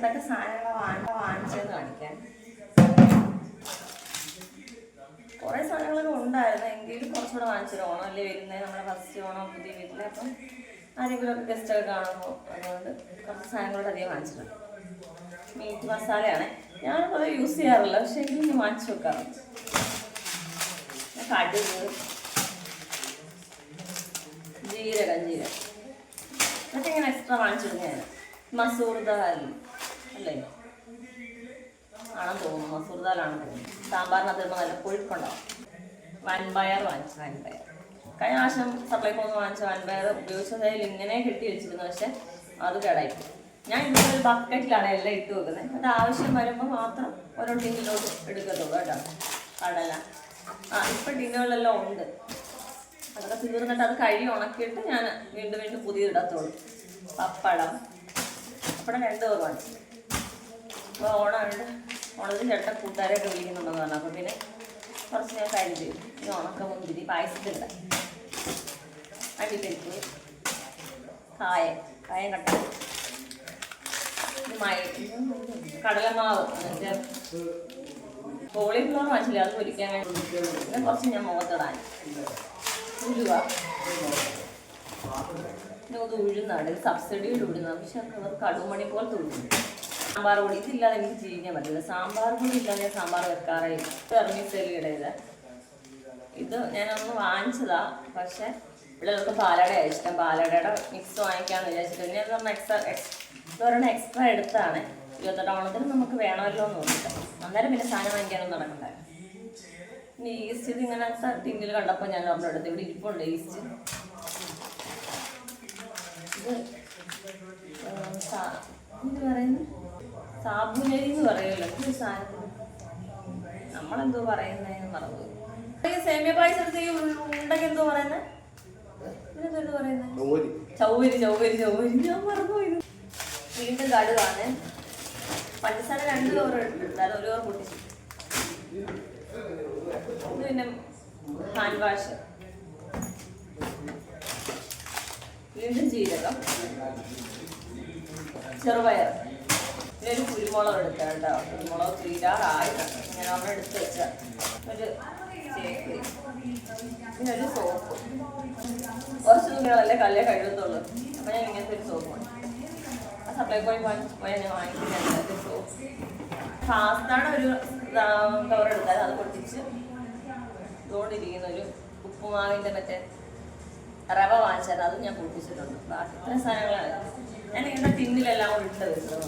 എന്തൊക്കെ സാധനങ്ങൾ വാങ്ങിച്ചെന്ന് കാണിക്കാൻ. കുറേ സാധനങ്ങളൊക്കെ ഉണ്ടായിരുന്നു, എങ്കിലും കുറച്ചുകൂടെ വാങ്ങിച്ചിട്ട് ഓണം അല്ലേ വരുന്നത്, നമ്മുടെ ഫസ്റ്റ് ഓണം പുതിയ വീട്ടിൽ. അപ്പം ആരെങ്കിലുമൊക്കെ ഗസ്റ്റൊക്കെ കാണുമ്പോൾ അതുകൊണ്ട് കുറച്ച് സാധനങ്ങളോട് അധികം വാങ്ങിച്ചിട്ടുണ്ട്. മീറ്റ് മസാലയാണ് ഞാനത് യൂസ് ചെയ്യാറില്ല, പക്ഷേ എങ്കിലും ഞാൻ വാങ്ങിച്ചു വെക്കാറുണ്ട്. കടുക്, ജീരകം ഇതൊക്കെ ഇങ്ങനെ എക്സ്ട്രാ വാങ്ങിച്ചിരുന്നു ഞാൻ. മസൂർ ദാൽ അല്ലേ ആണെന്ന് തോന്നുന്നു, മസൂർ ദാലാണെന്ന് തോന്നുന്നു. സാമ്പാറിനകത്ത് വരുമ്പോൾ നല്ല കൊഴുപ്പുണ്ടാവും. വൻപയർ വാങ്ങിച്ചു, വൻപയർ കഴിഞ്ഞ പ്രാവശ്യം സപ്ലൈക്കോന്ന് വാങ്ങിച്ച വൻപയർ ഉപയോഗിച്ചതിൽ ഇങ്ങനെ കെട്ടി വെച്ചിരുന്നു, പക്ഷെ അത് കേടായിപ്പോയി. ഞാൻ ഇതുപോലെ ഒരു ബക്കറ്റിലാണ് എല്ലാം ഇട്ട് വെക്കുന്നത്. അത് ആവശ്യം വരുമ്പോൾ മാത്രം ഓരോ ടിന്നിലോട്ട് എടുക്കത്തുള്ളൂ കേട്ടോ. കടല ഇപ്പം ടിന്നുകളെല്ലാം ഉണ്ട്, അതൊക്കെ തീർന്നിട്ട് അത് കഴുകി ഉണക്കിയിട്ട് ഞാൻ വീണ്ടും പുതിയതിടത്തുള്ളൂ. പപ്പടം 2 പേർ വാങ്ങിച്ചു. അപ്പോൾ ഓണമുണ്ട്, ഓണത്തിന് ചേട്ട കൂട്ടുകാരെയൊക്കെ വിളിക്കുന്നുണ്ടെന്ന് പറഞ്ഞു. അപ്പോൾ പിന്നെ കുറച്ച് ഞാൻ കാര്യം ചെയ്തു. പിന്നെ ഉണക്ക മുന്തിരി പായസത്തിൻ്റെ അടിപ്പരിപ്പ്, കായം കട്ട, കടലമാവ്, എന്നിട്ട് കോളിഫ്ലവർ വാങ്ങിച്ചില്ല, അത് പൊരിക്കാൻ വേണ്ടി. പിന്നെ കുറച്ച് ഞാൻ മുഖത്തിടാൻ ഉലുവ, പിന്നെ അത് ഉഴുന്നാണ്, സബ്സിഡിയുടെ ഉഴുന്നാണ്. പക്ഷെ അവർ കടുമണി പോലത്തെ ഉഴുന്നു. സാമ്പാർ പൊടി ഇതില്ലാതെ എനിക്ക് ജീവിക്കാൻ പറ്റില്ല. സാമ്പാർ പൊടി ഇല്ലാതെ സാമ്പാർ വെക്കാറായി. വെർമിസെല്ലിയുടെ ഇത് ഞാനൊന്ന് വാങ്ങിച്ചതാ, പക്ഷെ പിള്ളേർക്ക് പാലടയാണ് ഇഷ്ടം. പാലടയുടെ മിക്സ് വാങ്ങിക്കാമെന്ന് വിചാരിച്ചിട്ട് പിന്നെ ഒരെണ്ണം എക്സ്ട്രാ എടുത്താണ്. 28 ഓണത്തിന് നമുക്ക് വേണമല്ലോ എന്ന് തോന്നിട്ട് അന്നേരം പിന്നെ സാധനം വാങ്ങിക്കാനൊന്നും നടക്കണ്ടായിരുന്നു. പിന്നെ ഈസ്റ്റ് ഇത് ഇങ്ങനത്തെ ടിന്നിൽ കണ്ടപ്പോൾ ഞാൻ ഒരെണ്ണം എടുത്ത്. ഇവിടെ ഇരിപ്പുണ്ട് ഈസ്റ്റ്. ഇത് എന്ത് പറയുന്നു, സാബുനരി എന്ന് പറയുമല്ലോ ഈ സാധനം. നമ്മളെന്തോ പറയുന്നതെന്ന് മറന്നു. സേമിയ പായസം എടുത്ത് ഈ ഉണ്ടൊക്കെ എന്തോ പറയുന്നത്, ഇതിനെന്തോ പറയുന്നത്, ചൗവരി ഞാൻ മറന്നുപോയി. വീണ്ടും കടുകാണ്. പഞ്ചസാര 2 കവർ എടുത്തിട്ടുണ്ടായിരുന്നു, 1 കവർ പൊട്ടിച്ചു. ഇത് പിന്നെ ഹാൻഡ് വാഷ്. വീണ്ടും ജീരകം, ചെറുപയർ, പിന്നെ ഒരു കുരുമുളക് എടുക്കാം കേട്ടോ. കുരുമുളക് തീരാറായിട്ടുണ്ട്. ഞാൻ അവിടെ എടുത്ത് വെച്ച ഒരു ചേക്ക്, പിന്നെ ഒരു സോപ്പ്. കുറച്ച് തുണികളല്ലേ കല്ലേ കഴുകത്തുള്ളൂ, അപ്പം ഞാൻ ഇങ്ങനത്തെ ഒരു സോപ്പ് വാങ്ങി. സപ്ലൈക്കോയിൽ പോയാൽ ഞാൻ വാങ്ങിക്കുന്നതിനകത്ത് സോപ്പ്. ഫാസ്റ്റാണ് ഒരു കവർ എടുത്താൽ അത് പൊട്ടിച്ച് ഇതുകൊണ്ടിരിക്കുന്ന ഒരു ഉപ്പുമാവിൻ്റെ മറ്റേ റവ വാങ്ങിച്ചാൽ അതും ഞാൻ പൊട്ടിച്ചിട്ടുണ്ട്. ബാക്കി ഇത്ര സാധനങ്ങളാണ് ഞാൻ ഇങ്ങനെ ടിന്നിലെല്ലാം കൂടി ഇട്ട് വെച്ചത്.